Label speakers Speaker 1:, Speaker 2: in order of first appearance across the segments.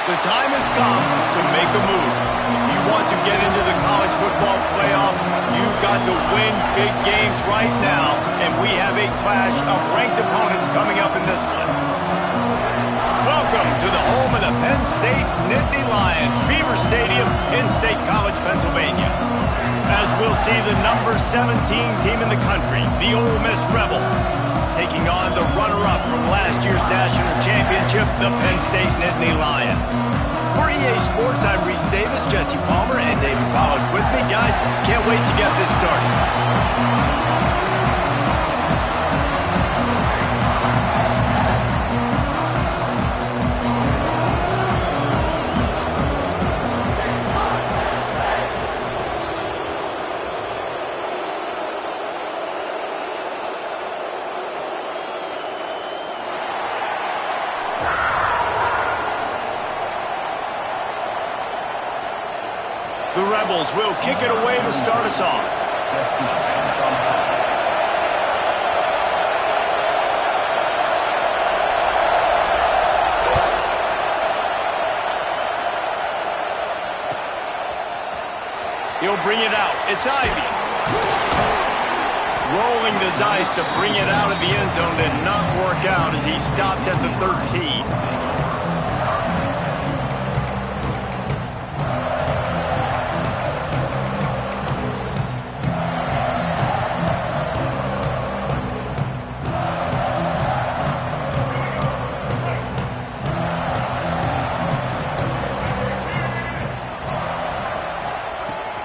Speaker 1: The time has come to make a move. If you want to get into the college football playoff, you've got to win big games right now, and we have a clash of ranked opponents coming up in this one. Welcome to the home of the Penn State Nittany Lions, Beaver Stadium in State College, Pennsylvania. As we'll see the number 17 team in the country, the Ole Miss Rebels, taking on the runner-up from last year's national championship, the Penn State Nittany Lions. For EA Sports, I'm Reese Davis, Jesse Palmer, and David Pollack with me. Guys, can't wait to get this started. The Rebels will kick it away to start us off. He'll bring it out. It's Ivy. Rolling the dice to bring it out of the end zone did not work out as he stopped at the 13.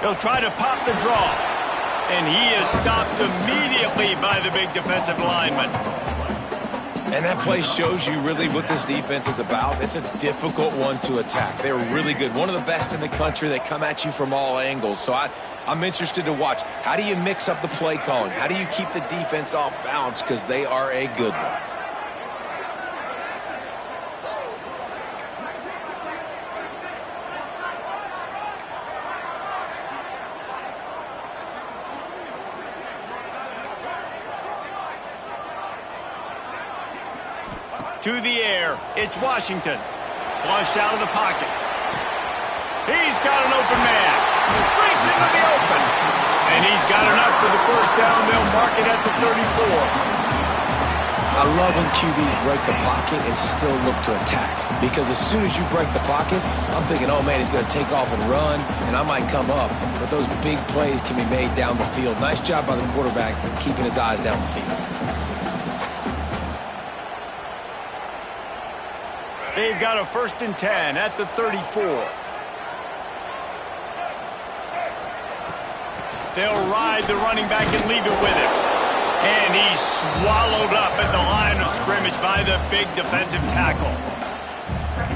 Speaker 1: He'll try to pop the draw. And he is stopped immediately by the big defensive lineman.
Speaker 2: And that play shows you really what this defense is about. It's a difficult one to attack. They're really good. One of the best in the country. They come at you from all angles. So I'm interested to watch. How do you mix up the play calling? How do you keep the defense off balance? Because they are a good one.
Speaker 1: To the air, it's Washington. Flushed out of the pocket. He's got an open man. Brings him to the open. And he's got enough for the first down. They'll mark it at the 34.
Speaker 2: I love when QBs break the pocket and still look to attack. Because as soon as you break the pocket, I'm thinking, oh man, he's going to take off and run, and I might come up. But those big plays can be made down the field. Nice job by the quarterback keeping his eyes down the field.
Speaker 1: They've got a 1st and 10 at the 34. They'll ride the running back and leave it with him. And he's swallowed up at the line of scrimmage by the big defensive tackle.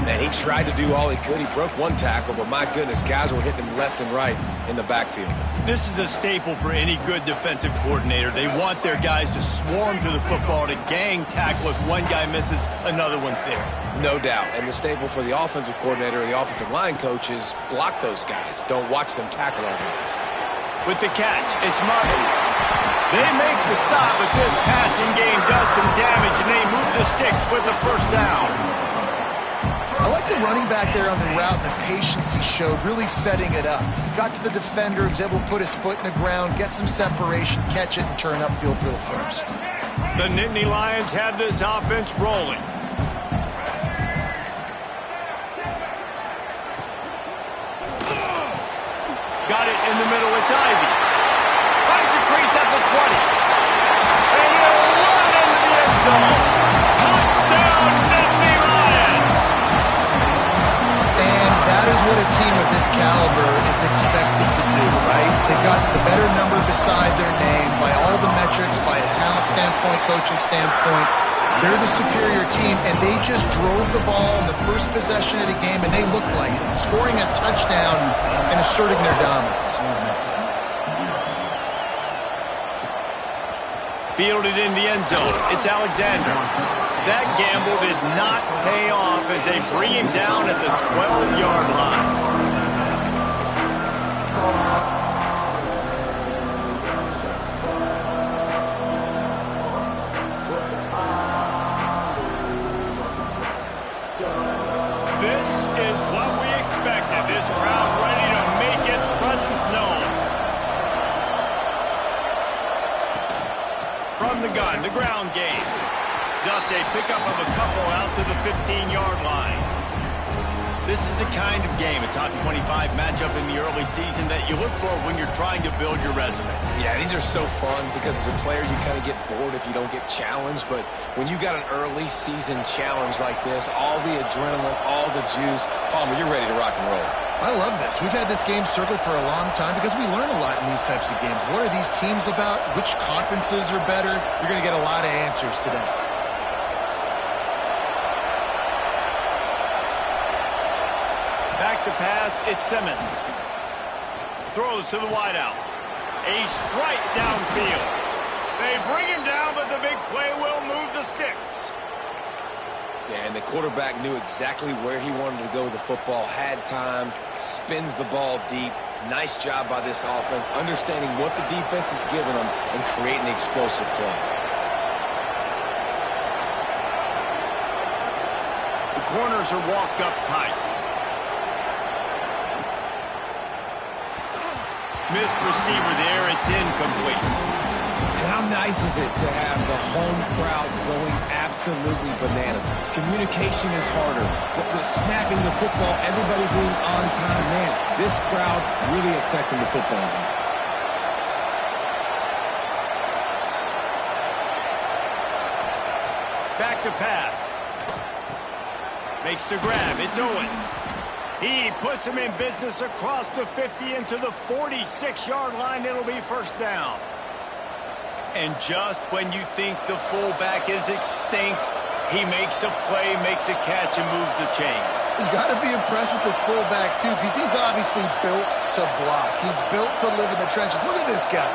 Speaker 2: Man, he tried to do all he could. He broke one tackle, but my goodness, guys were hitting him left and right in the backfield.
Speaker 1: This is a staple for any good defensive coordinator. They want their guys to swarm to the football, to gang tackle. If one guy misses, another one's there.
Speaker 2: No doubt. And the staple for the offensive coordinator or the offensive line coach is block those guys. Don't watch them tackle our guys.
Speaker 1: With the catch, it's Martin. They make the stop, but this passing game does some damage, and they move the sticks with the first down.
Speaker 3: I like the running back there on the route and the patience he showed, really setting it up. Got to the defender, was able to put his foot in the ground, get some separation, catch it, and turn upfield for the first.
Speaker 1: The Nittany Lions have this offense rolling. Got it in the middle, it's Ivy. Finds a crease at the 20. And he'll run into the end zone. Touchdown, Nittany Lions!
Speaker 3: And that is what a team of this caliber is expected to do, right? They've got the better number beside their name by all the metrics, by a talent standpoint, coaching standpoint. They're the superior team, and they just drove the ball in the first possession of the game, and they looked like it, scoring a touchdown and asserting their dominance.
Speaker 1: Fielded in the end zone. It's Alexander. That gamble did not pay off as they bring him down at the 12-yard line. This is what we expected. This crowd ready to make its presence known. From the gun, the ground game. Just a pickup of a couple out to the 15-yard line. This is the kind of game, a top 25 matchup in the early season, that you look for when you're trying to build your resume.
Speaker 2: Yeah, these are so fun because as a player, you kind of get bored if you don't get challenged. But when you got an early season challenge like this, all the adrenaline, all the juice, Palmer, you're ready to rock and roll.
Speaker 3: I love this. We've had this game circled for a long time because we learn a lot in these types of games. What are these teams about? Which conferences are better? You're going to get a lot of answers today.
Speaker 1: Back to pass, it's Simmons. Throws to the wideout. A strike downfield. They bring him down, but the big play will move the sticks.
Speaker 2: Yeah, and the quarterback knew exactly where he wanted to go with the football, had time, spins the ball deep. Nice job by this offense, understanding what the defense is giving them and creating the explosive play.
Speaker 1: The corners are walked up tight. Missed receiver there, it's incomplete.
Speaker 2: And how nice is it to have the home crowd going absolutely bananas? Communication is harder. The snapping the football, everybody being on time. Man, this crowd really affecting the football game.
Speaker 1: Back to pass. Makes the grab, it's Owens. He puts him in business across the 50 into the 46-yard line. It'll be first down. And just when you think the fullback is extinct, he makes a play, makes a catch, and moves the chains.
Speaker 3: You got to be impressed with this fullback, too, because he's obviously built to block. He's built to live in the trenches. Look at this guy.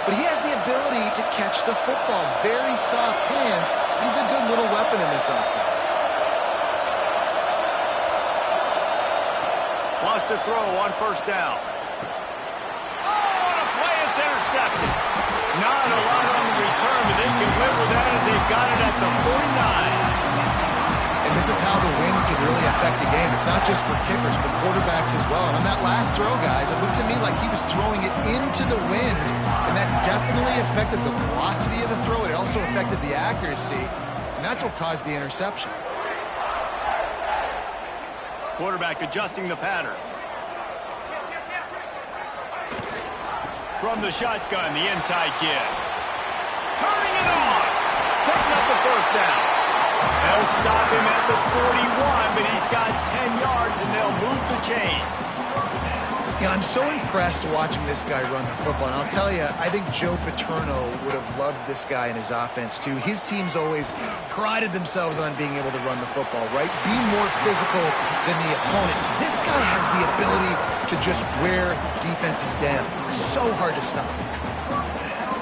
Speaker 3: But he has the ability to catch the football. Very soft hands. He's a good little weapon in this offense.
Speaker 1: Wants to throw on first down. Oh, what a play. It's intercepted. Not a lot on the return, but they can live with that as they've got it at the 49.
Speaker 3: And this is how the wind can really affect a game. It's not just for kickers, but quarterbacks as well. And on that last throw, guys, it looked to me like he was throwing it into the wind, and that definitely affected the velocity of the throw. It also affected the accuracy, and that's what caused the interception.
Speaker 1: Quarterback adjusting the pattern. From the shotgun, the inside give. Turning it on. Picks up the first down. They'll stop him at the 41, but he's got 10 yards, and they'll move the chains.
Speaker 3: Yeah, I'm so impressed watching this guy run the football. And I'll tell you, I think Joe Paterno would have loved this guy in his offense, too. His teams always prided themselves on being able to run the football, right? Be more physical than the opponent. This guy has the ability to just wear defenses down. So hard to stop.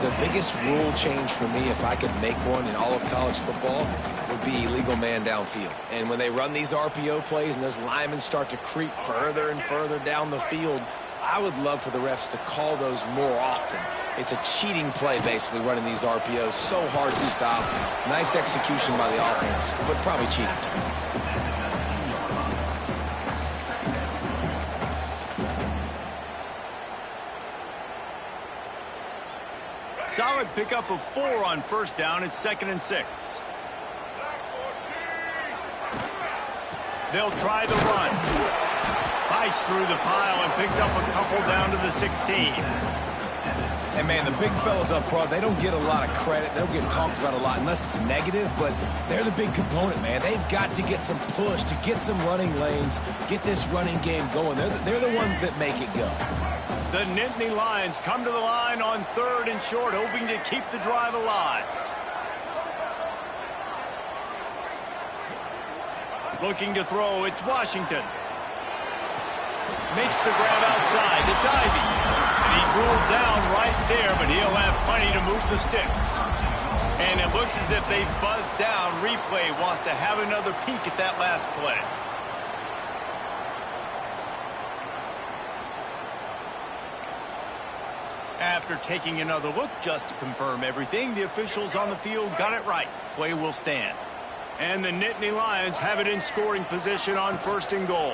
Speaker 2: The biggest rule change for me, if I could make one in all of college football, would be illegal man downfield. And when they run these RPO plays and those linemen start to creep further and further down the field, I would love for the refs to call those more often. It's a cheating play, basically, running these RPOs. So hard to stop. Nice execution by the offense, but probably cheating too.
Speaker 1: Solid pickup of 4 on first down. It's 2nd and 6. They'll try the run. Fights through the pile and picks up a couple down to the 16.
Speaker 2: And, man, the big fellas up front, they don't get a lot of credit. They don't get talked about a lot unless it's negative, but they're the big component, man. They've got to get some push, to get some running lanes, get this running game going. They're the ones that make it go.
Speaker 1: The Nittany Lions come to the line on 3rd and short, hoping to keep the drive alive. Looking to throw, it's Washington. Makes the grab outside, it's Ivy. And he's ruled down right there, but he'll have plenty to move the sticks. And it looks as if they've buzzed down. Replay wants to have another peek at that last play. After taking another look just to confirm everything, the officials on the field got it right. Play will stand. And the Nittany Lions have it in scoring position on 1st and goal.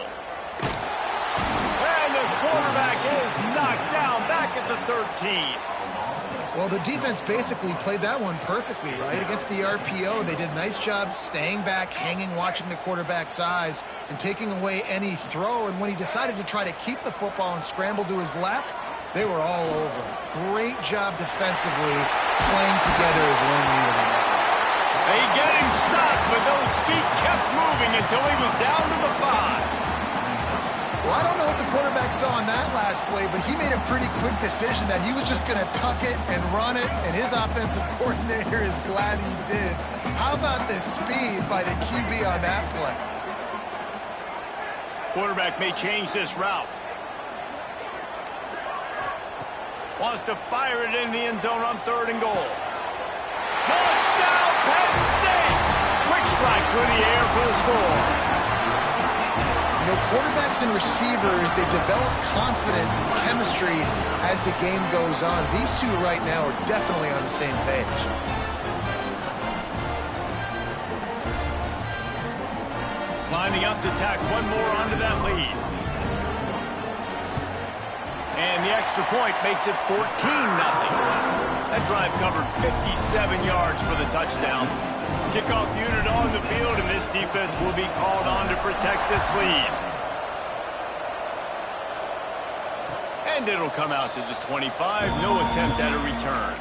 Speaker 1: And the quarterback is knocked down back at the 13.
Speaker 3: Well, the defense basically played that one perfectly, right? Against the RPO, they did a nice job staying back, hanging, watching the quarterback's eyes, and taking away any throw. And when he decided to try to keep the football and scramble to his left, they were all over. Great job defensively, playing together as one unit.
Speaker 1: They get him stopped, but those feet kept moving until he was down to the 5.
Speaker 3: Well, I don't know what the quarterback saw on that last play, but he made a pretty quick decision that he was just going to tuck it and run it, and his offensive coordinator is glad he did. How about the speed by the QB on that play?
Speaker 1: Quarterback may change this route. Wants to fire it in the end zone on 3rd and goal. Touchdown, Penn State! Quick strike through the air for the score.
Speaker 3: You know, quarterbacks and receivers, they develop confidence and chemistry as the game goes on. These two right now are definitely on the same page.
Speaker 1: Lining up to tack one more onto that lead. And the extra point makes it 14-0. That drive covered 57 yards for the touchdown. Kickoff unit on the field, and this defense will be called on to protect this lead. And it'll come out to the 25. No attempt at a return.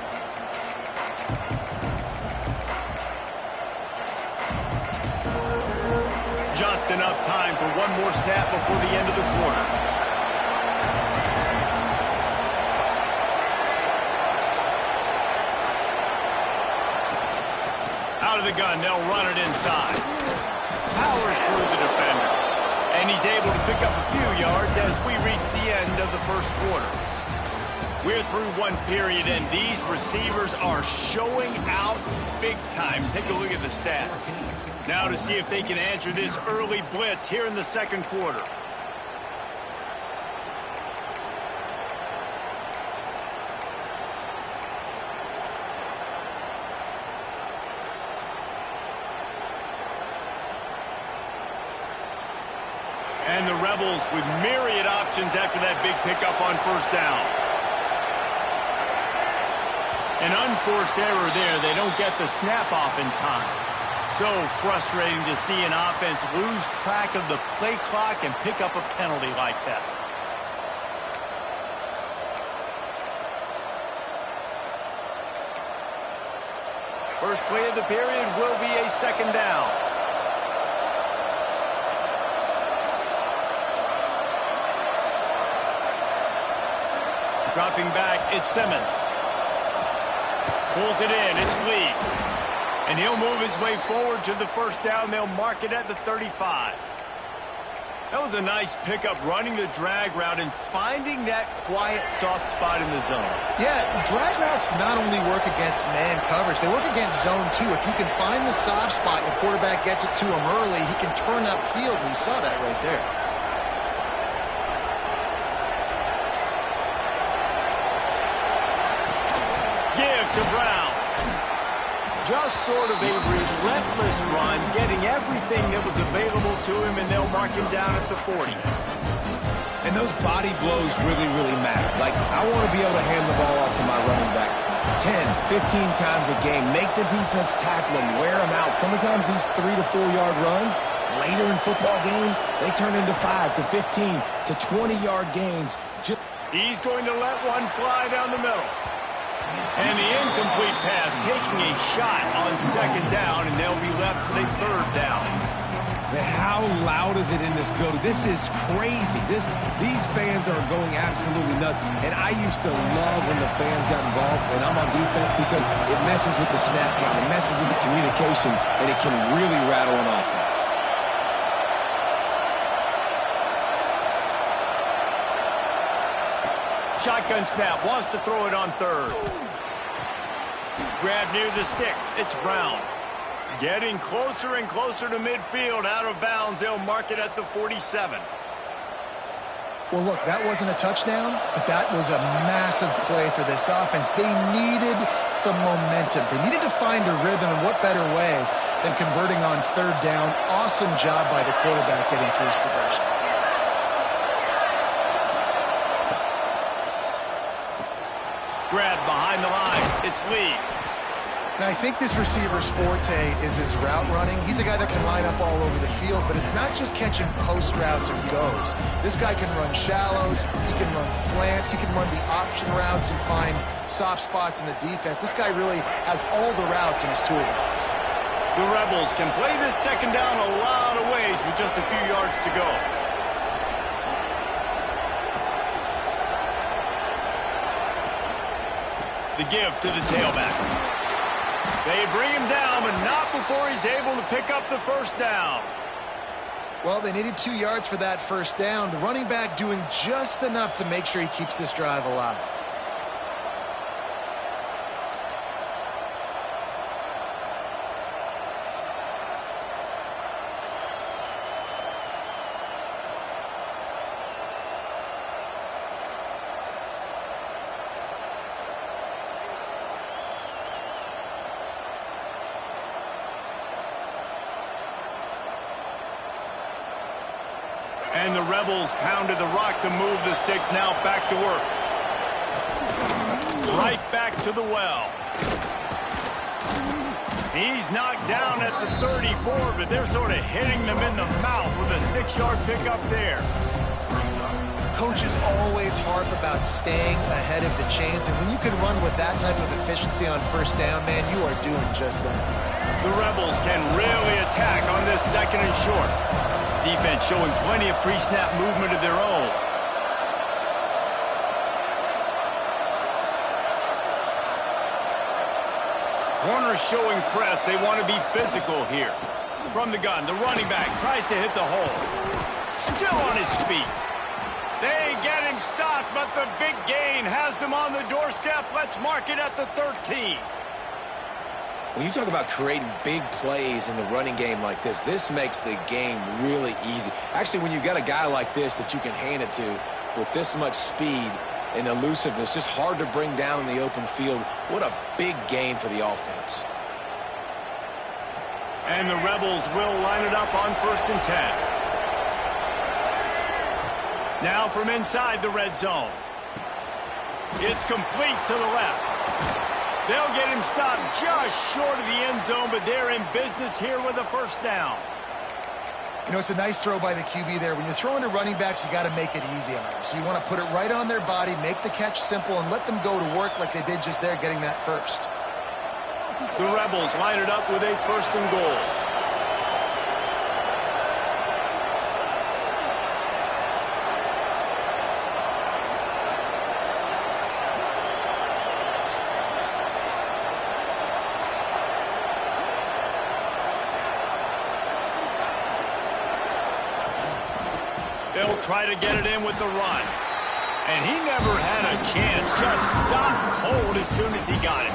Speaker 1: Just enough time for one more snap before the end of the quarter. Out of the gun, they'll run it inside. Powers through the defender. And he's able to pick up a few yards as we reach the end of the 1st quarter. We're through one period, and these receivers are showing out big time. Take a look at the stats. Now to see if they can answer this early blitz here in the 2nd quarter. And the Rebels with myriad options after that big pickup on 1st down. An unforced error there. They don't get the snap off in time. So frustrating to see an offense lose track of the play clock and pick up a penalty like that. First play of the period will be a 2nd down. Dropping back, it's Simmons. Pulls it in, it's Lee. And he'll move his way forward to the 1st down. They'll mark it at the 35. That was a nice pickup, running the drag route and finding that quiet, soft spot in the zone.
Speaker 3: Yeah, drag routes not only work against man coverage, they work against zone too. If you can find the soft spot and the quarterback gets it to him early, he can turn upfield, and you saw that right there.
Speaker 1: To Brown. Just sort of a relentless run, getting everything that was available to him, and they'll mark him down at the 40.
Speaker 2: And those body blows really, really matter. Like, I want to be able to hand the ball off to my running back 10, 15 times a game. Make the defense tackle him, wear him out. Sometimes these 3 to 4 yard runs, later in football games, they turn into 5 to 15 to 20 yard gains.
Speaker 1: He's going to let one fly down the middle. And the incomplete pass taking a shot on 2nd down, and they'll be left with a 3rd down.
Speaker 2: Man, how loud is it in this building? This is crazy. These fans are going absolutely nuts. And I used to love when the fans got involved, and I'm on defense, because it messes with the snap count, it messes with the communication, and it can really rattle an offense.
Speaker 1: Shotgun snap, wants to throw it on 3rd. Grab near the sticks, it's Brown. Getting closer and closer to midfield, out of bounds. They'll mark it at the 47.
Speaker 3: Well, look, that wasn't a touchdown, but that was a massive play for this offense. They needed some momentum. They needed to find a rhythm, and what better way than converting on third down. Awesome job by the quarterback getting through his progression.
Speaker 1: Grab behind the line. It's Lee.
Speaker 3: Now, I think this receiver's forte is his route running. He's a guy that can line up all over the field, but it's not just catching post routes and goes. This guy can run shallows, he can run slants, he can run the option routes and find soft spots in the defense. This guy really has all the routes in his toolbox.
Speaker 1: The Rebels can play this second down a lot of ways with just a few yards to go. The give to the tailback. They bring him down, but not before he's able to pick up the first down.
Speaker 3: Well, they needed 2 yards for that first down. The running back doing just enough to make sure he keeps this drive alive.
Speaker 1: And the Rebels pounded the rock to move the sticks. Now back to work. Right back to the well. He's knocked down at the 34, but they're sort of hitting them in the mouth with a 6-yard pickup there.
Speaker 3: Coaches always harp about staying ahead of the chains, and when you can run with that type of efficiency on first down, man, you are doing just that.
Speaker 1: The Rebels can really attack on this second and short. Defense showing plenty of pre-snap movement of their own. Corners showing press. They want to be physical here. From the gun, the running back tries to hit the hole. Still on his feet. They get him stopped, but the big gain has them on the doorstep. Let's mark it at the 13.
Speaker 2: When you talk about creating big plays in the running game like this makes the game really easy. Actually, when you've got a guy like this that you can hand it to with this much speed and elusiveness, just hard to bring down in the open field, what a big gain for the offense.
Speaker 1: And the Rebels will line it up on 1st and 10. Now from inside the red zone. It's complete to the left. They'll get him stopped just short of the end zone, but they're in business here with a first down.
Speaker 3: You know, it's a nice throw by the QB there. When you're throwing to running backs, you got to make it easy on them. So you want to put it right on their body, make the catch simple, and let them go to work like they did just there, getting that first.
Speaker 1: The Rebels line it up with a 1st and goal. They'll try to get it in with the run. And he never had a chance. Just stopped cold as soon as he got it.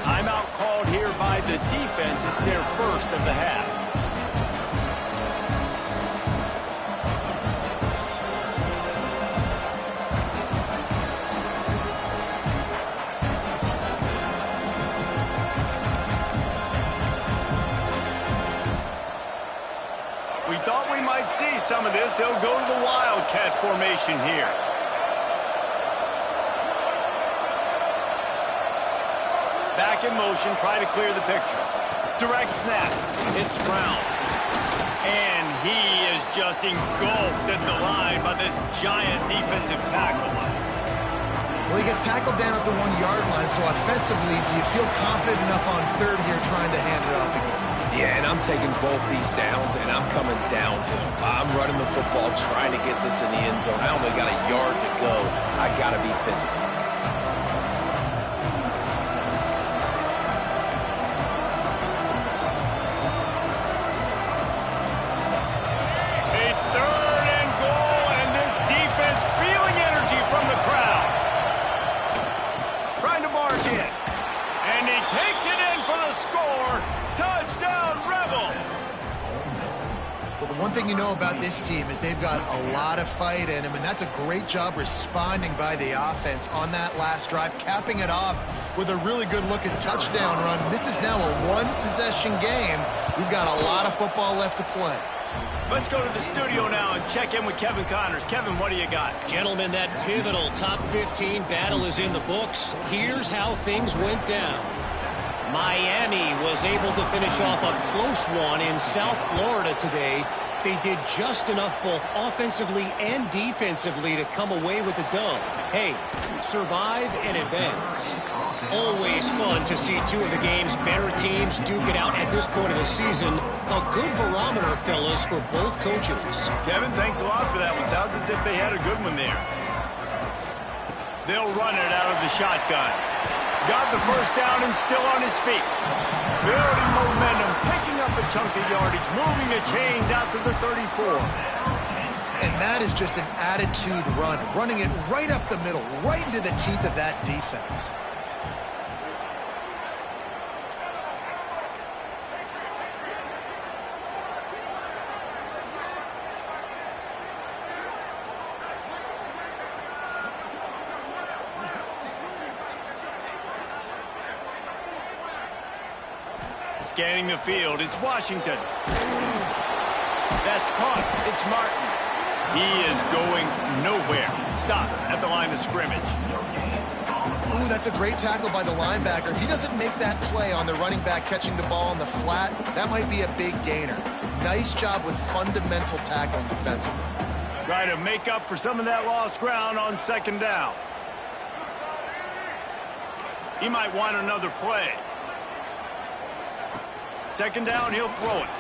Speaker 1: Timeout called here by the defense. It's their first of the half. We thought we might see some of this. They'll go to the Wildcat formation here. Back in motion, try to clear the picture. Direct snap. It's Brown. And he is just engulfed at the line by this giant defensive tackle.
Speaker 3: Well, he gets tackled down at the 1-yard line, so offensively, do you feel confident enough on third here trying to hand it off again?
Speaker 2: Yeah, and I'm taking both these downs, and I'm coming downhill. I'm running the football, trying to get this in the end zone. I only got a yard to go. I got to be physical.
Speaker 1: A 3rd and goal, and this defense feeling energy from the crowd. Trying to barge in. And he takes it in for the score. Touchdown, Rebels!
Speaker 3: Well, the one thing thing you know about this team is they've got a lot of fight in them, and that's a great job responding by the offense on that last drive, capping it off with a really good-looking touchdown run. This is now a one-possession game. We've got a lot of football left to play.
Speaker 1: Let's go to the studio now and check in with Kevin Connors. Kevin, what do you got?
Speaker 4: Gentlemen, that pivotal top 15 battle is in the books. Here's how things went down. Miami was able to finish off a close one in South Florida today. They did just enough both offensively and defensively to come away with the dub. Hey, survive and advance. Always fun to see two of the game's better teams duke it out at this point of the season. A good barometer, fellas, for both coaches.
Speaker 1: Kevin, thanks a lot for that one. Sounds as if they had a good one there. They'll run it out of the shotgun. Got the first down and still on his feet. Building momentum, picking up a chunk of yardage, moving the chains out to the 34.
Speaker 3: And that is just an attitude run, running it right up the middle, right into the teeth of that defense.
Speaker 1: Scanning the field, it's Washington. That's caught. It's Martin. He is going nowhere. Stop at the line of scrimmage.
Speaker 3: Ooh, that's a great tackle by the linebacker. If he doesn't make that play on the running back catching the ball on the flat, that might be a big gainer. Nice job with fundamental tackling defensively.
Speaker 1: Try to make up for some of that lost ground on second down. He might want another play. Second down, he'll throw it.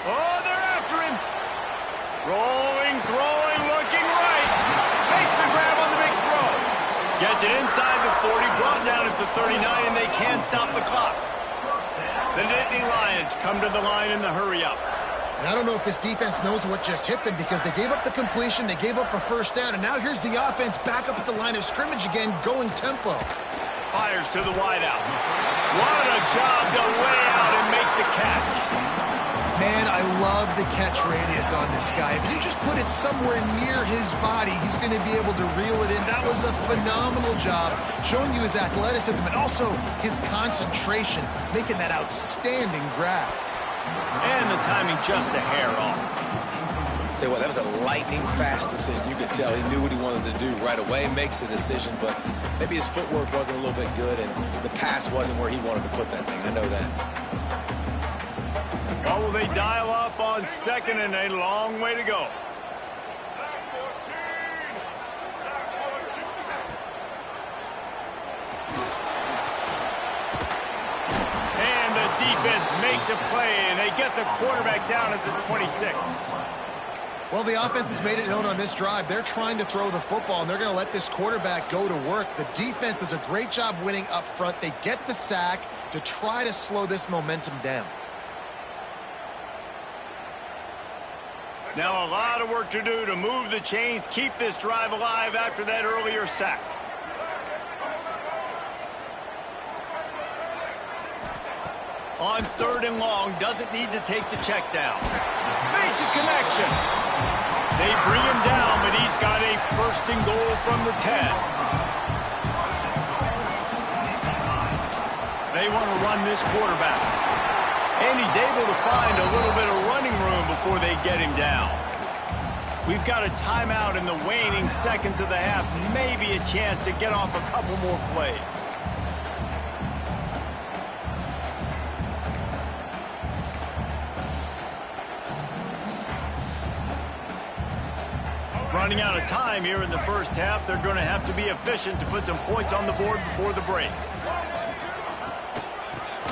Speaker 1: Oh, they're after him. Rolling, throwing, looking right. Makes the grab on the big throw. Gets it inside the 40, brought down at the 39, and they can't stop the clock. The Nittany Lions come to the line in the hurry-up.
Speaker 3: And I don't know if this defense knows what just hit them because they gave up the completion, they gave up a first down, and now here's the offense back up at the line of scrimmage again, going tempo.
Speaker 1: Fires to the wideout. What a job to lay out and make the catch.
Speaker 3: Man, I love the catch radius on this guy. If you just put it somewhere near his body, he's going to be able to reel it in. That was a phenomenal job, showing you his athleticism and also his concentration, making that outstanding grab.
Speaker 1: And the timing just a hair off.
Speaker 2: Tell you what, that was a lightning-fast decision. You could tell he knew what he wanted to do right away, makes the decision, but maybe his footwork wasn't a little bit good, and the pass wasn't where he wanted to put that thing. I know that.
Speaker 1: Well, will they dial up on second and a long way to go? And the defense makes a play, and they get the quarterback down at the 26.
Speaker 3: Well, the offense has made it known on this drive. They're trying to throw the football, and they're going to let this quarterback go to work. The defense does a great job winning up front. They get the sack to try to slow this momentum down.
Speaker 1: Now a lot of work to do to move the chains, keep this drive alive after that earlier sack. On third and long, doesn't need to take the check down. Makes a connection. They bring him down, but he's got a first and goal from the 10. They want to run this quarterback. And he's able to find a little bit of running room before they get him down. We've got a timeout in the waning seconds of the half. Maybe a chance to get off a couple more plays. Running out of time here in the first half. They're going to have to be efficient to put some points on the board before the break.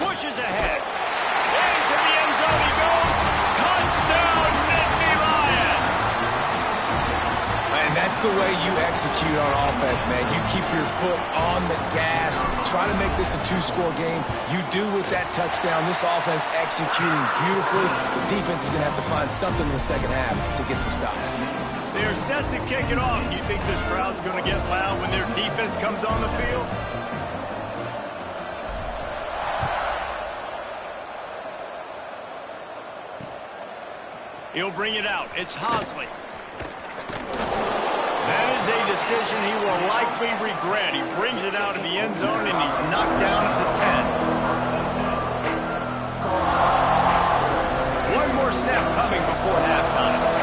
Speaker 1: Pushes ahead. Into the end zone he goes. Touchdown, Nittany Lions.
Speaker 2: And that's the way you execute on offense, man. You keep your foot on the gas. Try to make this a two-score game. You do with that touchdown. This offense executing beautifully. The defense is going to have to find something in the second half to get some stops.
Speaker 1: They're set to kick it off. You think this crowd's going to get loud when their defense comes on the field? He'll bring it out. It's Hosley. That is a decision he will likely regret. He brings it out of the end zone, and he's knocked down at the 10. One more snap coming before halftime.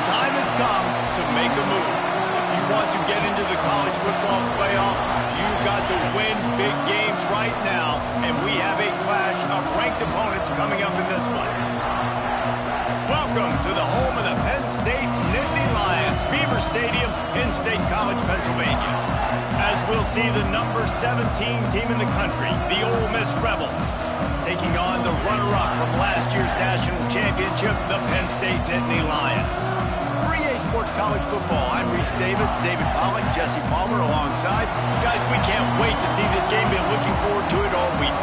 Speaker 1: time has come to make a move. If you want to get into the college football playoff, you've got to win big games right now, and we have a clash of ranked opponents coming up in this one. Welcome to the home of the Penn State Nittany Lions, Beaver Stadium in State College, Pennsylvania. As we'll see the number 17 team in the country, the Ole Miss Rebels, taking on the runner-up from last year's national championship, the Penn State Nittany Lions. 3A Sports College Football, I'm Reese Davis, David Pollack, Jesse Palmer alongside. Guys, we can't wait to see this game. Been looking forward to it all week.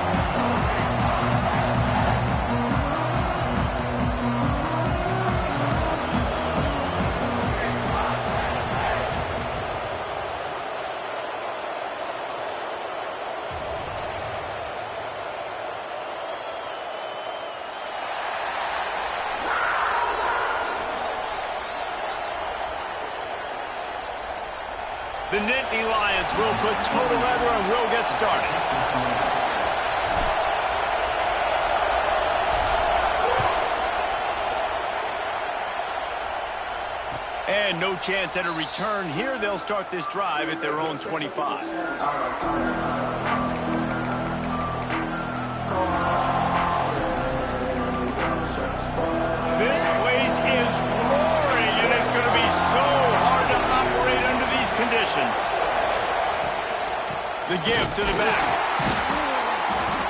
Speaker 1: The Nittany Lions will put total leather and will get started. And no chance at a return here. They'll start this drive at their own 25. This place is roaring, and it's going to be so hard to operate under these conditions. The give to the back.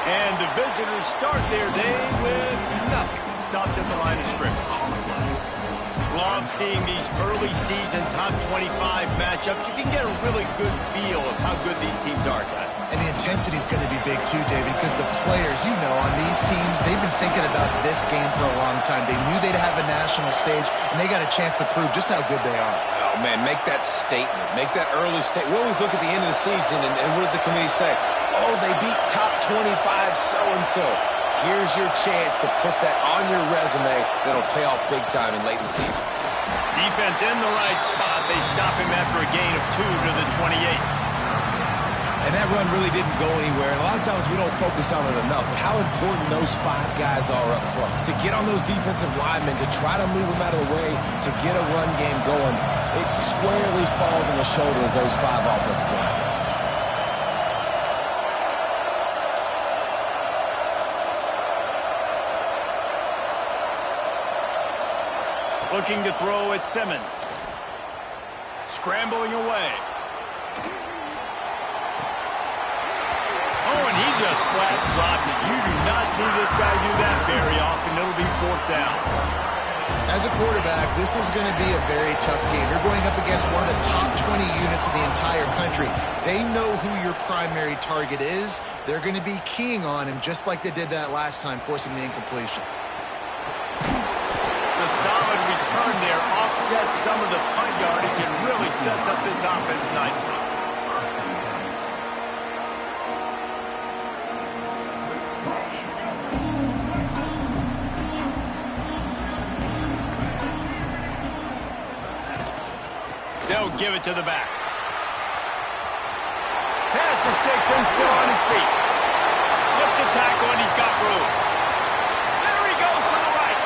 Speaker 1: And the visitors start their day with nothing. Stopped at the line of scrimmage. Love seeing these early season top 25 matchups. You can get a really good feel of how good these teams are, guys.
Speaker 3: And the intensity is going to be big too, David, because the players, you know, on these teams, they've been thinking about this game for a long time. They knew they'd have a national stage, and they got a chance to prove just how good they are.
Speaker 2: Oh, man, make that statement. Make that early statement. We always look at the end of the season, and what does the committee say? Oh, they beat top 25 so-and-so. Here's your chance to put that on your resume that'll pay off big time in late in the season.
Speaker 1: Defense in the right spot. They stop him after a gain of 2 to the 28.
Speaker 2: And that run really didn't go anywhere. And a lot of times we don't focus on it enough. But how important those 5 guys are up front. To get on those defensive linemen, to try to move them out of the way, to get a run game going, it squarely falls on the shoulder of those 5 offensive linemen.
Speaker 1: Looking to throw at Simmons. Scrambling away. Oh, and he just flat dropped it. You do not see this guy do that very often. It'll be 4th down.
Speaker 3: As a quarterback, this is going to be a very tough game. You're going up against one of the top 20 units in the entire country. They know who your primary target is. They're going to be keying on him just like they did that last time, forcing the incompletion.
Speaker 1: The solid return there offsets some of the punt yardage and really sets up this offense nicely. They'll give it to the back. Pass the sticks and still on his feet. Slips a tackle and he's got room. There he goes to the right.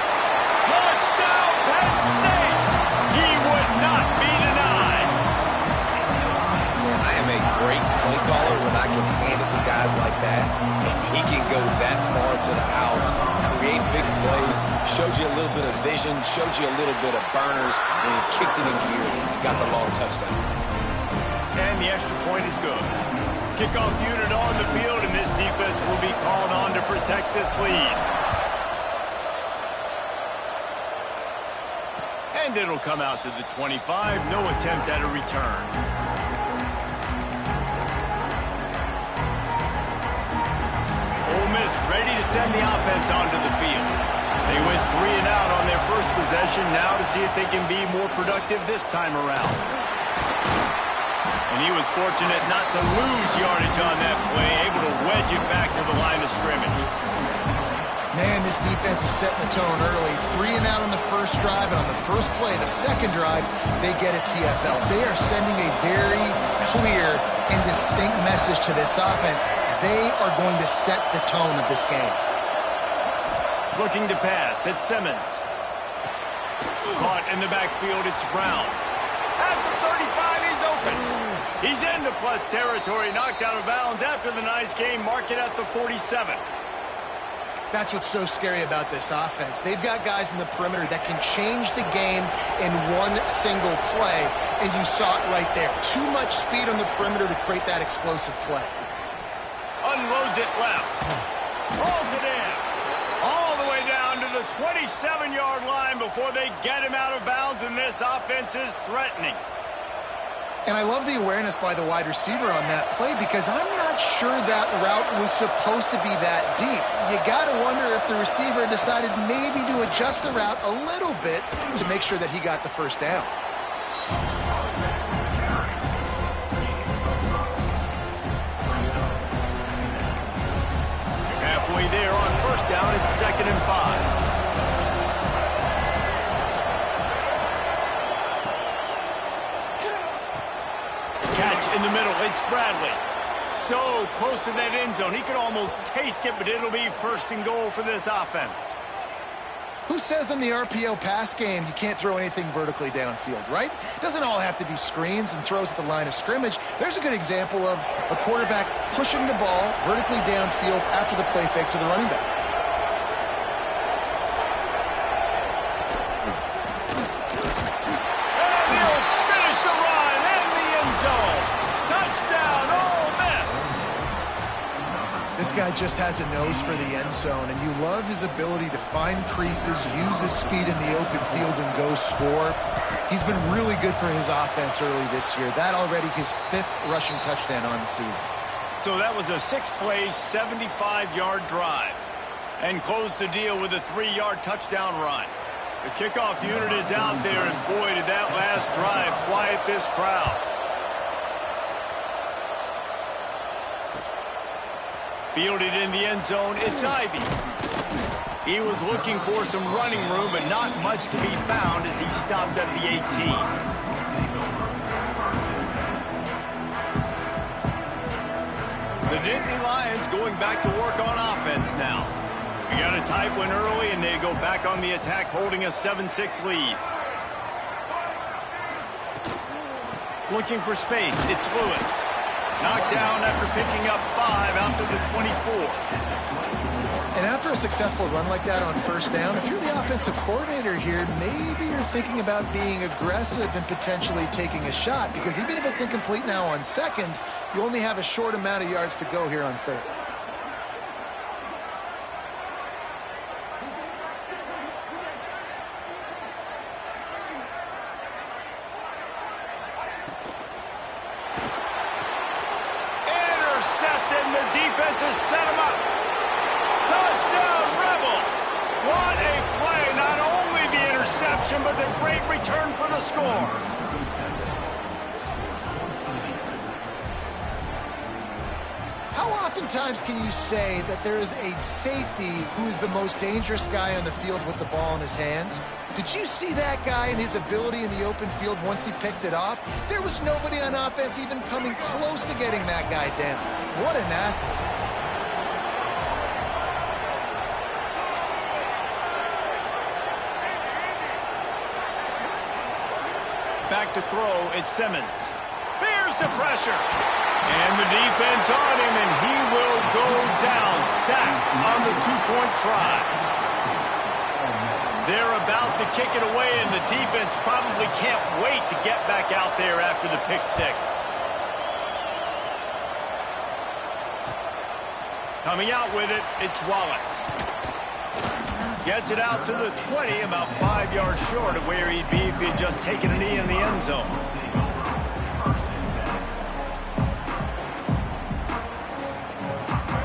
Speaker 1: Touchdown, Penn State! He would not be denied.
Speaker 2: Man, I am a great play caller when I can hand it to guys like that. And he can go that far to the house, create big plays, showed you a little bit of vision, showed you a little bit of burners. When he kicked it in gear, he got the long touchdown.
Speaker 1: And the extra point is good. Kickoff unit on the field, and this defense will be called on to protect this lead. And it'll come out to the 25. No attempt at a return. Ole Miss ready to send the offense onto the field. They went 3 and out on their first possession. Now to see if they can be more productive this time around. And he was fortunate not to lose yardage on that play, able to wedge it back to the line of scrimmage.
Speaker 3: Man, this defense is setting the tone early. 3 and out on the first drive, and on the first play, the second drive, they get a TFL. They are sending a very clear and distinct message to this offense. They are going to set the tone of this game.
Speaker 1: Looking to pass, it's Simmons. Caught in the backfield, it's Brown. At the 35, he's open. He's into plus territory, knocked out of bounds after the nice game. Mark it at the 47.
Speaker 3: That's what's so scary about this offense. They've got guys in the perimeter that can change the game in one single play, and you saw it right there. Too much speed on the perimeter to create that explosive play.
Speaker 1: Unloads it left. Rolls it in. All the way down to the 27-yard line before they get him out of bounds, and this offense is threatening.
Speaker 3: And I love the awareness by the wide receiver on that play because I'm not sure that route was supposed to be that deep. You got to wonder if the receiver decided maybe to adjust the route a little bit to make sure that he got the first down.
Speaker 1: Halfway there on first down, it's 2nd and 5. Catch in the middle, it's Bradley. So close to that end zone, he could almost taste it, but it'll be 1st and goal for this offense.
Speaker 3: Who says in the RPO pass game you can't throw anything vertically downfield, right? It doesn't all have to be screens and throws at the line of scrimmage. There's a good example of a quarterback pushing the ball vertically downfield after the play fake to the running back. This guy just has a nose for the end zone, and you love his ability to find creases, use his speed in the open field, and go score. He's been really good for his offense early this year. That already his 5th rushing touchdown on the season.
Speaker 1: So that was a 6-play, 75-yard drive. And closed the deal with a 3-yard touchdown run. The kickoff unit is out there, and boy, did that last drive quiet this crowd. Fielded in the end zone, it's Ivy. He was looking for some running room, but not much to be found as he stopped at the 18. The Nittany Lions going back to work on offense now. We got a tight one early, and they go back on the attack, holding a 7-6 lead. Looking for space, it's Lewis. Knocked down after picking up 5 out to the 24.
Speaker 3: And after a successful run like that on first down, if you're the offensive coordinator here, maybe you're thinking about being aggressive and potentially taking a shot, because even if it's incomplete now on 2nd, you only have a short amount of yards to go here on 3rd.
Speaker 1: Has set him up. Touchdown, Rebels. What a play. Not only the interception, but the great return for the score.
Speaker 3: How oftentimes can you say that there is a safety who is the most dangerous guy on the field with the ball in his hands? Did you see that guy and his ability in the open field once he picked it off? There was nobody on offense even coming close to getting that guy down. What an athlete.
Speaker 1: Back to throw, it's Simmons. There's the pressure. And the defense on him, and he will go down. Sacked on the 2-point try. They're about to kick it away, and the defense probably can't wait to get back out there after the pick 6. Coming out with it, it's Wallace. Gets it out to the 20, about 5 yards short of where he'd be if he had just taken a knee in the end zone.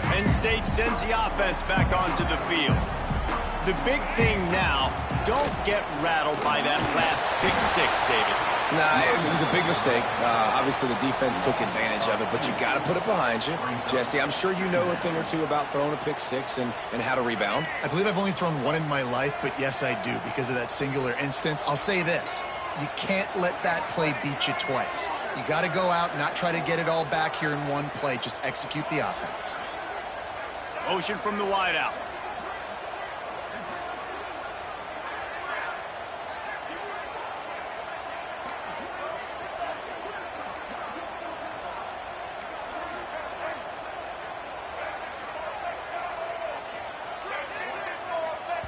Speaker 1: Penn State sends the offense back onto the field. The big thing now, don't get rattled by that last pick 6, David.
Speaker 2: Nah, it was a big mistake. Obviously, the defense took advantage of it, but you got to put it behind you. Jesse, I'm sure you know a thing or two about throwing a pick 6 and how to rebound.
Speaker 3: I believe I've only thrown one in my life, but yes, I do because of that singular instance. I'll say this. You can't let that play beat you twice. You got to go out and not try to get it all back here in one play. Just execute the offense.
Speaker 1: Motion from the wideout.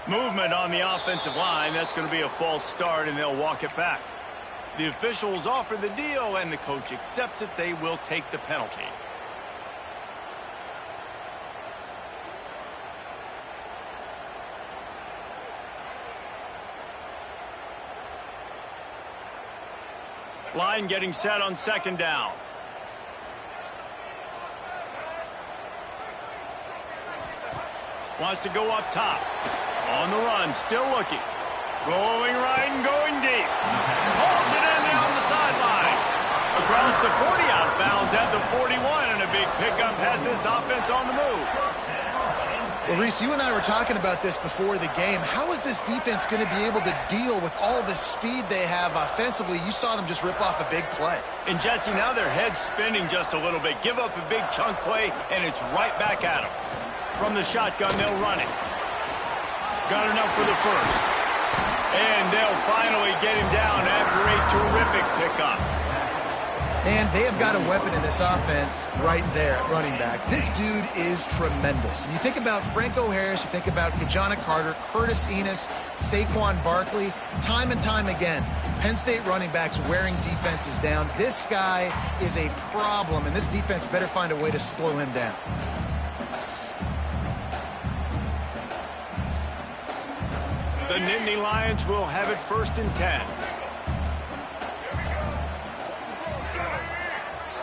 Speaker 1: Movement on the offensive line. That's going to be a false start, and they'll walk it back. The officials offer the deal, and the coach accepts it. They will take the penalty. Line getting set on second down. Wants to go up top. On the run, still looking. Rolling right and going deep. Pulls it in down the sideline. Across the 40, out of bounds at the 41, and a big pickup has this offense on the move.
Speaker 3: Well, Reese, you and I were talking about this before the game. How is this defense going to be able to deal with all the speed they have offensively? You saw them just rip off a big play.
Speaker 1: And, Jesse, now their head's spinning just a little bit. Give up a big chunk play, and it's right back at them. From the shotgun, they'll run it. Got enough for the first. And they'll finally get him down after a terrific pickup.
Speaker 3: Man, they have got a weapon in this offense right there at running back. This dude is tremendous. And you think about Franco Harris, you think about Kajana Carter, Curtis Enos, Saquon Barkley, time and time again, Penn State running backs wearing defenses down. This guy is a problem, and this defense better find a way to slow him down.
Speaker 1: The Nittany Lions will have it 1st and 10.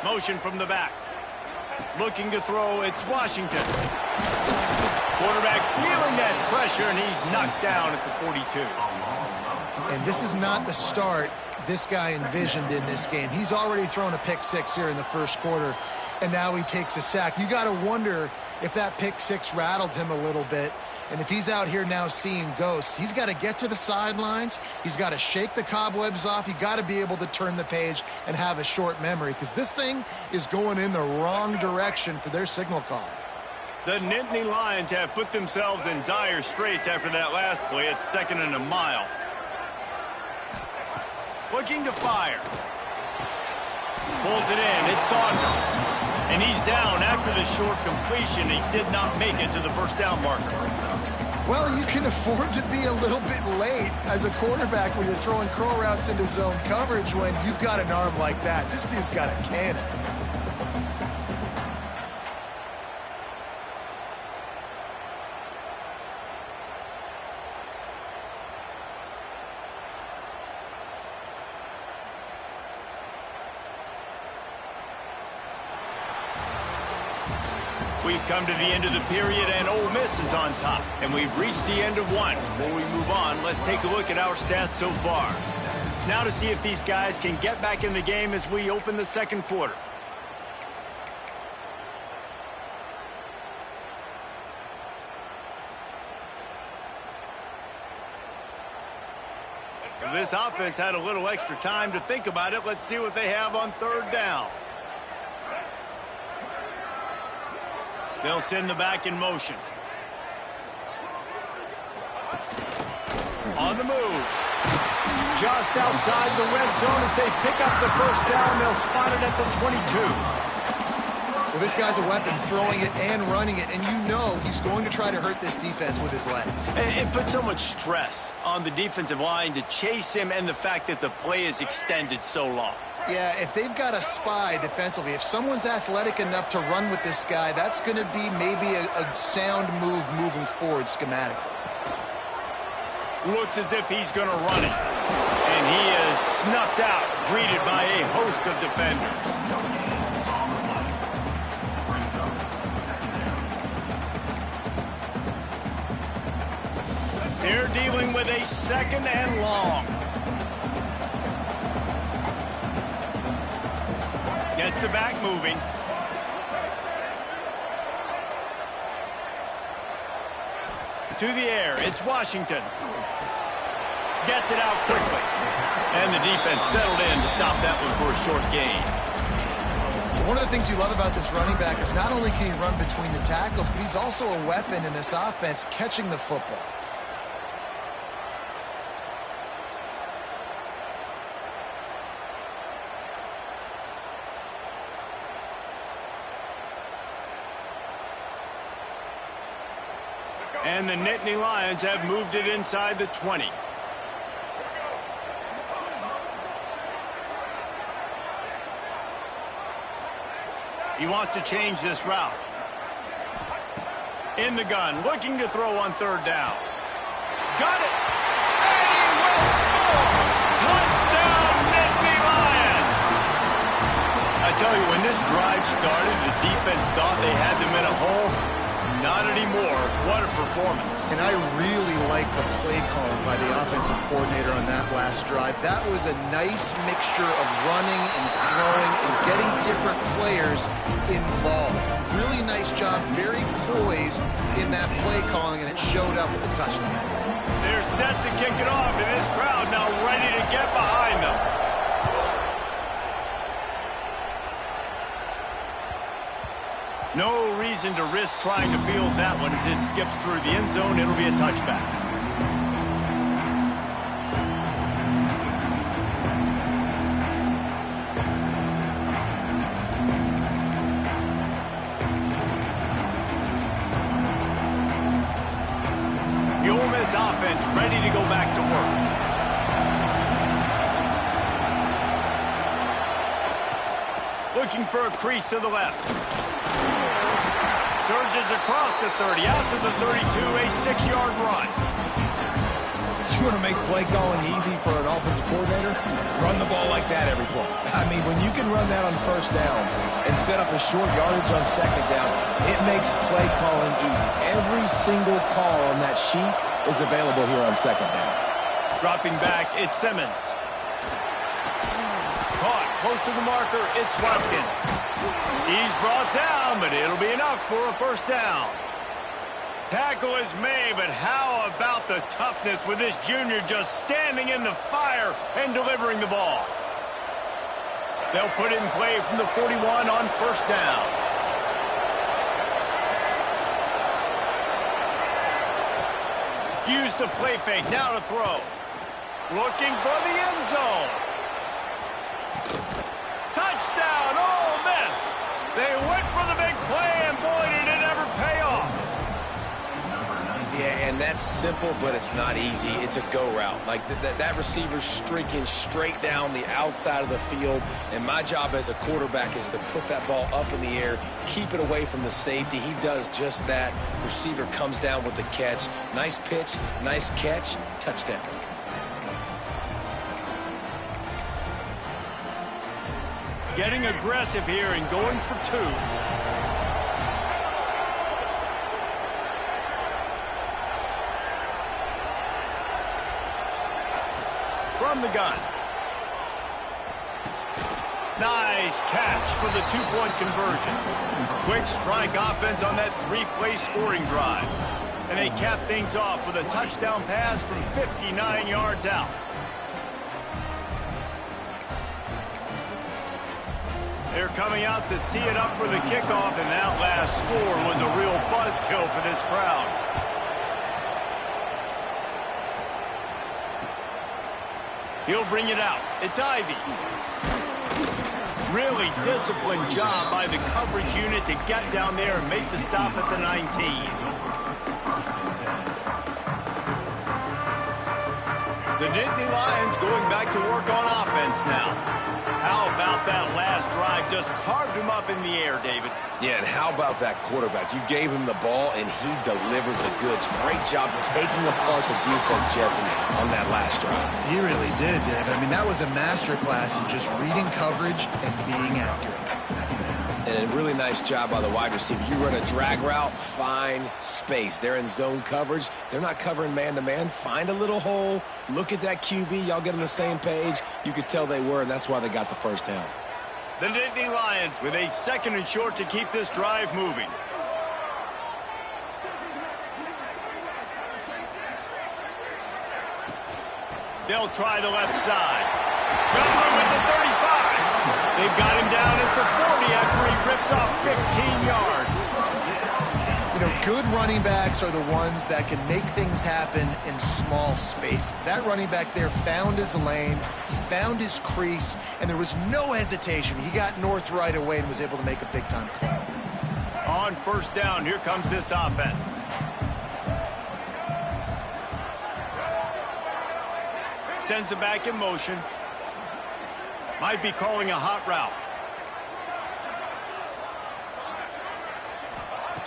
Speaker 1: Motion from the back. Looking to throw, it's Washington. Quarterback feeling that pressure, and he's knocked down at the 42.
Speaker 3: And this is not the start this guy envisioned in this game. He's already thrown a pick six here in the first quarter, and now he takes a sack. You got to wonder if that pick six rattled him a little bit. And if he's out here now seeing ghosts, he's got to get to the sidelines. He's got to shake the cobwebs off. You got to be able to turn the page and have a short memory, because this thing is going in the wrong direction for their signal call.
Speaker 1: The Nittany Lions have put themselves in dire straits after that last play. It's 2nd and a mile. Looking to fire. Pulls it in. It's Saunders. And he's down after the short completion. He did not make it to the first down marker.
Speaker 3: Well, you can afford to be a little bit late as a quarterback when you're throwing crow routes into zone coverage when you've got an arm like that. This dude's got a cannon.
Speaker 1: We've come to the end of the period, and Ole Miss is on top. And we've reached the end of one. Before we move on, let's take a look at our stats so far. Now to see if these guys can get back in the game as we open the second quarter. This offense had a little extra time to think about it. Let's see what they have on 3rd down. They'll send the back in motion. On the move. Just outside the red zone as they pick up the first down. They'll spot it at the 22.
Speaker 3: Well, this guy's a weapon, throwing it and running it, and you know he's going to try to hurt this defense with his legs.
Speaker 1: It puts so much stress on the defensive line to chase him, and the fact that the play is extended so long.
Speaker 3: Yeah, if they've got a spy defensively, if someone's athletic enough to run with this guy, that's going to be maybe a sound move moving forward schematically.
Speaker 1: Looks as if he's going to run it. And he is snuffed out, greeted by a host of defenders. They're dealing with a 2nd and long. Gets the back moving. To the air, it's Washington. Gets it out quickly. And the defense settled in to stop that one for a short gain.
Speaker 3: One of the things you love about this running back is not only can he run between the tackles, but he's also a weapon in this offense catching the football.
Speaker 1: And the Nittany Lions have moved it inside the 20. He wants to change this route. In the gun, looking to throw on third down. Got it! And he will score! Touchdown, Nittany Lions! I tell you, when this drive started, the defense thought they had them in a hole. Not anymore. What a performance.
Speaker 3: And I really like the play calling by the offensive coordinator on that last drive. That was a nice mixture of running and throwing and getting different players involved. Really nice job, very poised in that play calling, and it showed up with a touchdown.
Speaker 1: They're set to kick it off, and this crowd now ready to get behind them. No reason to risk trying to field that one as it skips through the end zone. It'll be a touchback. The Ole Miss offense ready to go back to work. Looking for a crease to the left. Surges across the 30, out to the 32, a 6-yard run.
Speaker 2: You want to make play calling easy for an offensive coordinator? Run the ball like that every play. I mean, when you can run that on first down and set up a short yardage on second down, it makes play calling easy. Every single call on that sheet is available here on second down.
Speaker 1: Dropping back, it's Simmons. Caught close to the marker, it's Watkins. He's brought down, but it'll be enough for a first down. Tackle is made, but how about the toughness with this junior just standing in the fire and delivering the ball? They'll put it in play from the 41 on first down. Use the play fake, now to throw. Looking for the end zone. Touchdown, Ole Miss! They went for the big play, and boy, did it ever pay off.
Speaker 2: Yeah, and that's simple, but it's not easy. It's a go route. Like that receiver's streaking straight down the outside of the field, and my job as a quarterback is to put that ball up in the air, keep it away from the safety. He does just that. Receiver comes down with the catch. Nice pitch, nice catch, touchdown.
Speaker 1: Getting aggressive here and going for two. From the gun. Nice catch for the two-point conversion. Quick strike offense on that three-play scoring drive. And they cap things off with a touchdown pass from 59 yards out. They're coming out to tee it up for the kickoff, and that last score was a real buzzkill for this crowd. He'll bring it out. It's Ivy. Really disciplined job by the coverage unit to get down there and make the stop at the 19. The Nittany Lions going back to work on offense now. How about that last drive? Just carved him up in the air, David.
Speaker 2: Yeah, and how about that quarterback? You gave him the ball, and he delivered the goods. Great job taking apart the defense, Jesse, on that last drive.
Speaker 3: He really did, David. I mean, that was a masterclass in just reading coverage and being accurate.
Speaker 2: And a really nice job by the wide receiver. You run a drag route, find space. They're in zone coverage. They're not covering man-to-man. Find a little hole. Look at that QB. Y'all get on the same page. You could tell they were, and that's why they got the first down.
Speaker 1: The Nittany Lions with a 2nd and short to keep this drive moving. They'll try the left side. Got room at the 35. They've got him down at the 40 after he ripped off 15 yards.
Speaker 3: You know, good running backs are the ones that can make things happen in small spaces. That running back there found his lane, he found his crease, and there was no hesitation. He got north right away and was able to make a big-time play.
Speaker 1: On first down, here comes this offense. Sends it back in motion. Might be calling a hot route.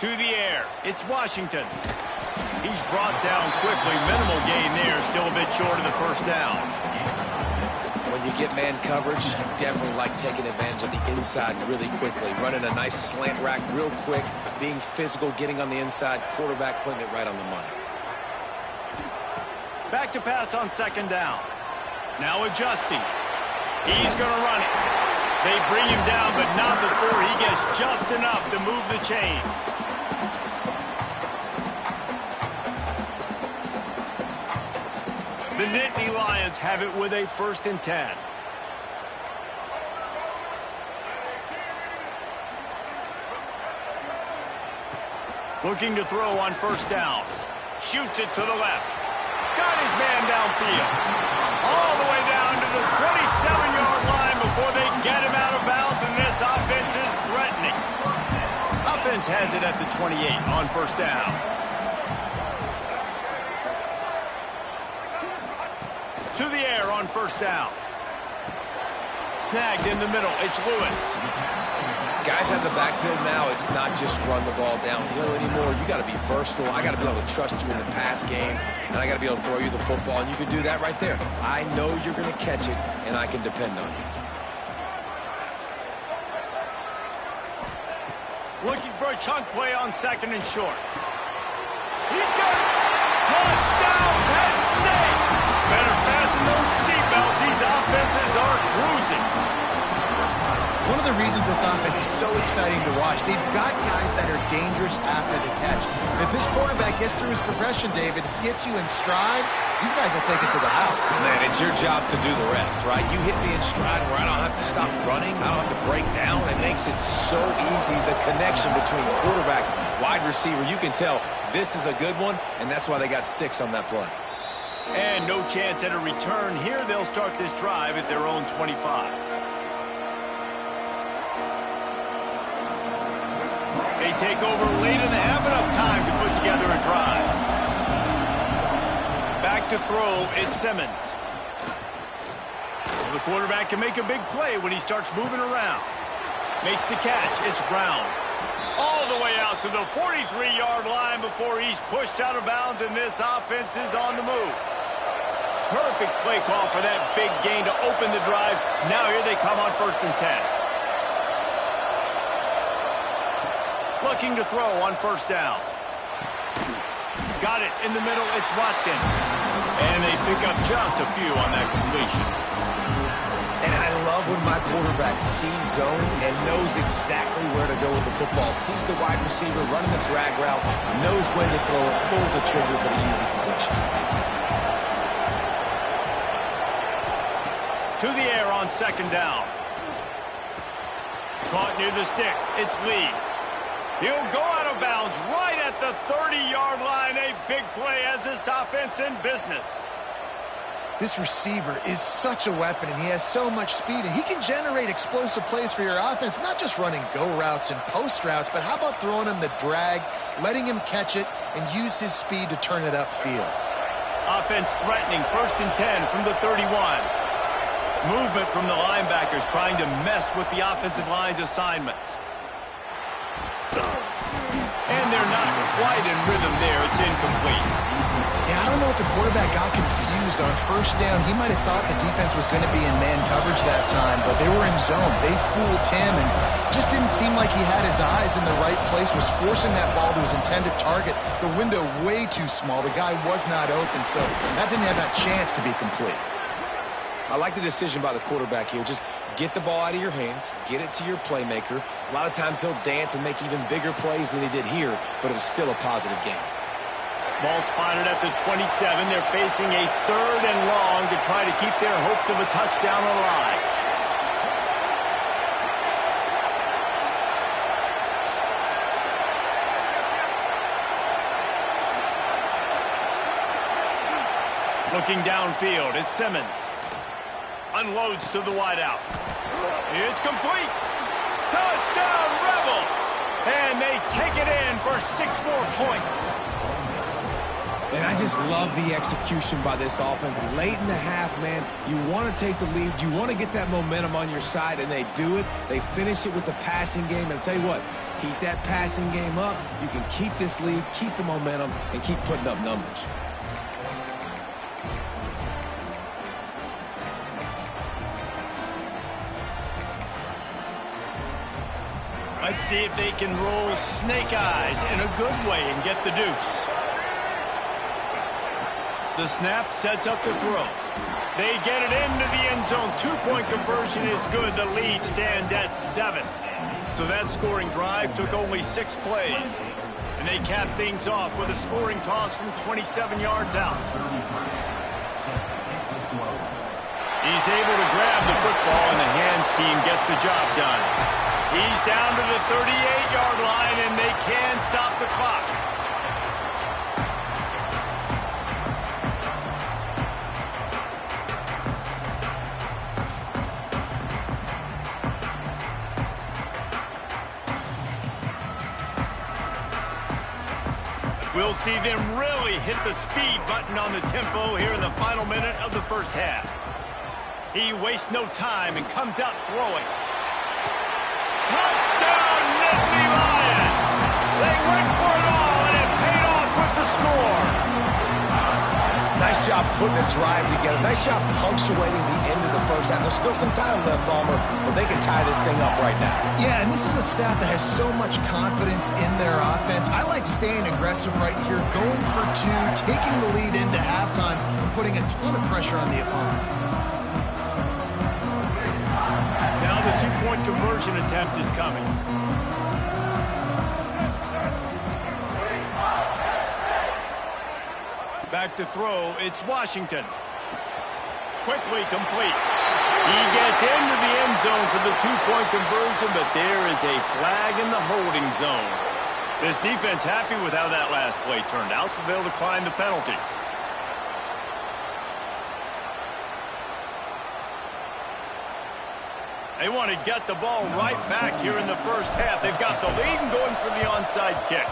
Speaker 1: To the air. It's Washington. He's brought down quickly. Minimal gain there. Still a bit short of the first down.
Speaker 2: When you get man coverage, you definitely like taking advantage of the inside really quickly. Running a nice slant rack real quick, being physical, getting on the inside, quarterback putting it right on the money.
Speaker 1: Back to pass on second down. Now adjusting. He's going to run it. They bring him down, but not before he gets just enough to move the chains. The Nittany Lions have it with a 1st and 10. Looking to throw on first down. Shoots it to the left. Got his man downfield. All the way down to the 27-yard line before they get him out of bounds, and this offense is threatening. Offense has it at the 28 on first down. To the air on first down. Snagged in the middle. It's Lewis.
Speaker 2: Guys out of the backfield now, it's not just run the ball downhill anymore. You got to be versatile. I got to be able to trust you in the pass game, and I got to be able to throw you the football, and you can do that right there. I know you're going to catch it, and I can depend on you.
Speaker 1: Looking for a chunk play on second and short. He's got it. Touchdown, Penn State. Better fasten those seatbelts. These offenses are cruising.
Speaker 3: One of the reasons this offense is so exciting to watch, they've got guys that are dangerous after the catch. And if this quarterback gets through his progression, David, hits you in stride, these guys will take it to the house.
Speaker 2: Man, it's your job to do the rest, right? You hit me in stride where I don't have to stop running. I don't have to break down. It makes it so easy. The connection between quarterback, wide receiver, you can tell this is a good one, and that's why they got 6 on that play.
Speaker 1: And no chance at a return here. They'll start this drive at their own 25. They take over late in the half, enough time to put together a drive. Back to throw, it's Simmons. The quarterback can make a big play when he starts moving around. Makes the catch, it's Brown. All the way out to the 43-yard line before he's pushed out of bounds, and this offense is on the move. Perfect play call for that big gain to open the drive. Now here they come on 1st and 10. Looking to throw on first down. Got it in the middle. It's Watkins. And they pick up just a few on that completion.
Speaker 2: And I love when my quarterback sees zone and knows exactly where to go with the football. Sees the wide receiver running the drag route, knows when to throw it, pulls the trigger for the easy completion.
Speaker 1: To the air on second down. Caught near the sticks. It's Lee. He'll go out of bounds right at the 30-yard line. A big play as this offense in business.
Speaker 3: This receiver is such a weapon, and he has so much speed, and he can generate explosive plays for your offense, not just running go routes and post routes, but how about throwing him the drag, letting him catch it, and use his speed to turn it upfield.
Speaker 1: Offense threatening, 1st and 10 from the 31. Movement from the linebackers trying to mess with the offensive line's assignments. And they're not quite in rhythm there. It's incomplete.
Speaker 3: Yeah, I don't know if the quarterback got confused on first down. He might have thought the defense was going to be in man coverage that time, but they were in zone. They fooled him and just didn't seem like he had his eyes in the right place, was forcing that ball to his intended target. The window way too small. The guy was not open, so that didn't have that chance to be complete.
Speaker 2: I like the decision by the quarterback here. Just get the ball out of your hands, get it to your playmaker. A lot of times he'll dance and make even bigger plays than he did here, but it was still a positive game.
Speaker 1: Ball spotted at the 27. They're facing a 3rd and long to try to keep their hopes of a touchdown alive. Looking downfield, it's Simmons. Unloads to the wideout. It's complete. Touchdown, Rebels! And they take it in for 6 more points.
Speaker 2: And I just love the execution by this offense. Late in the half, man, you want to take the lead. You want to get that momentum on your side, and they do it. They finish it with the passing game. And I'll tell you what, keep that passing game up. You can keep this lead, keep the momentum, and keep putting up numbers.
Speaker 1: Let's see if they can roll snake eyes in a good way and get the deuce. The snap sets up the throw. They get it into the end zone. Two-point conversion is good. The lead stands at 7. So that scoring drive took only 6 plays. And they cap things off with a scoring toss from 27 yards out. He's able to grab the football, and the hands team gets the job done. He's down to the 38-yard line, and they can stop the clock. We'll see them really hit the speed button on the tempo here in the final minute of the first half. He wastes no time and comes out throwing. Touchdown, Nittany Lions! They went for it all, and it paid off with the score.
Speaker 2: Nice job putting a drive together. Nice job punctuating the end of the first half. There's still some time left, Palmer, but they can tie this thing up right now.
Speaker 3: Yeah, and this is a staff that has so much confidence in their offense. I like staying aggressive right here, going for 2, taking the lead into halftime, and putting a ton of pressure on the opponent.
Speaker 1: Now the two-point conversion attempt is coming. Back to throw, it's Washington. Quickly complete. He gets into the end zone for the two-point conversion, but there is a flag in the holding zone. This defense happy with how that last play turned out, so they'll decline the penalty. They want to get the ball right back here in the first half. They've got the lead and going for the onside kick.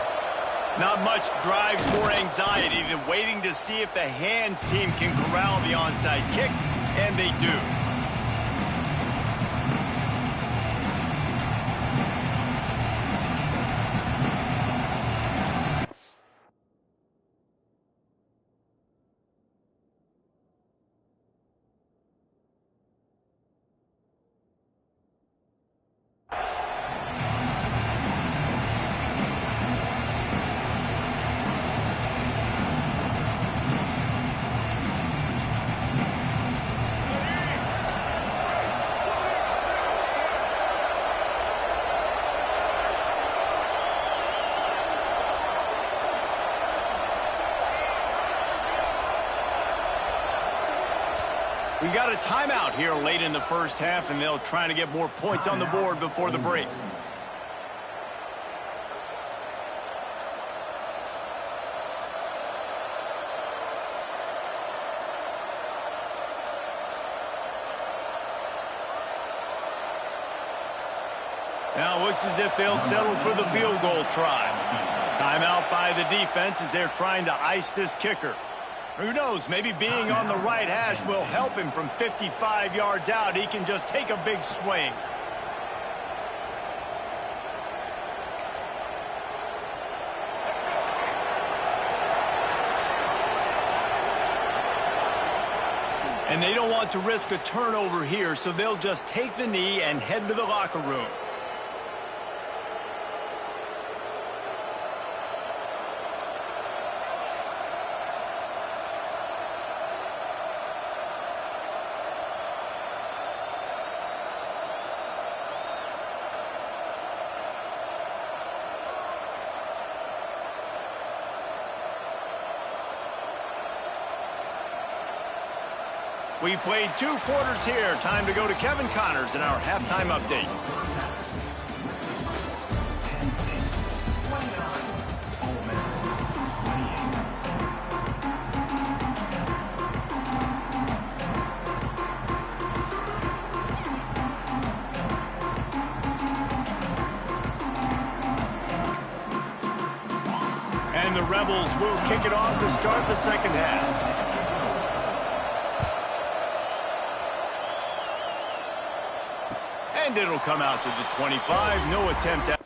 Speaker 1: Not much drives more anxiety than waiting to see if the hands team can corral the onside kick, and they do. We got a timeout here late in the first half, and they'll try to get more points on the board before the break. Now it looks as if they'll settle for the field goal try. Timeout by the defense as they're trying to ice this kicker. Who knows, maybe being on the right hash will help him from 55 yards out. He can just take a big swing. And they don't want to risk a turnover here, so they'll just take the knee and head to the locker room. We've played 2 quarters here. Time to go to Kevin Connors in our halftime update. And the Rebels will kick it off to start the second half. And it'll come out to the 25. No attempt at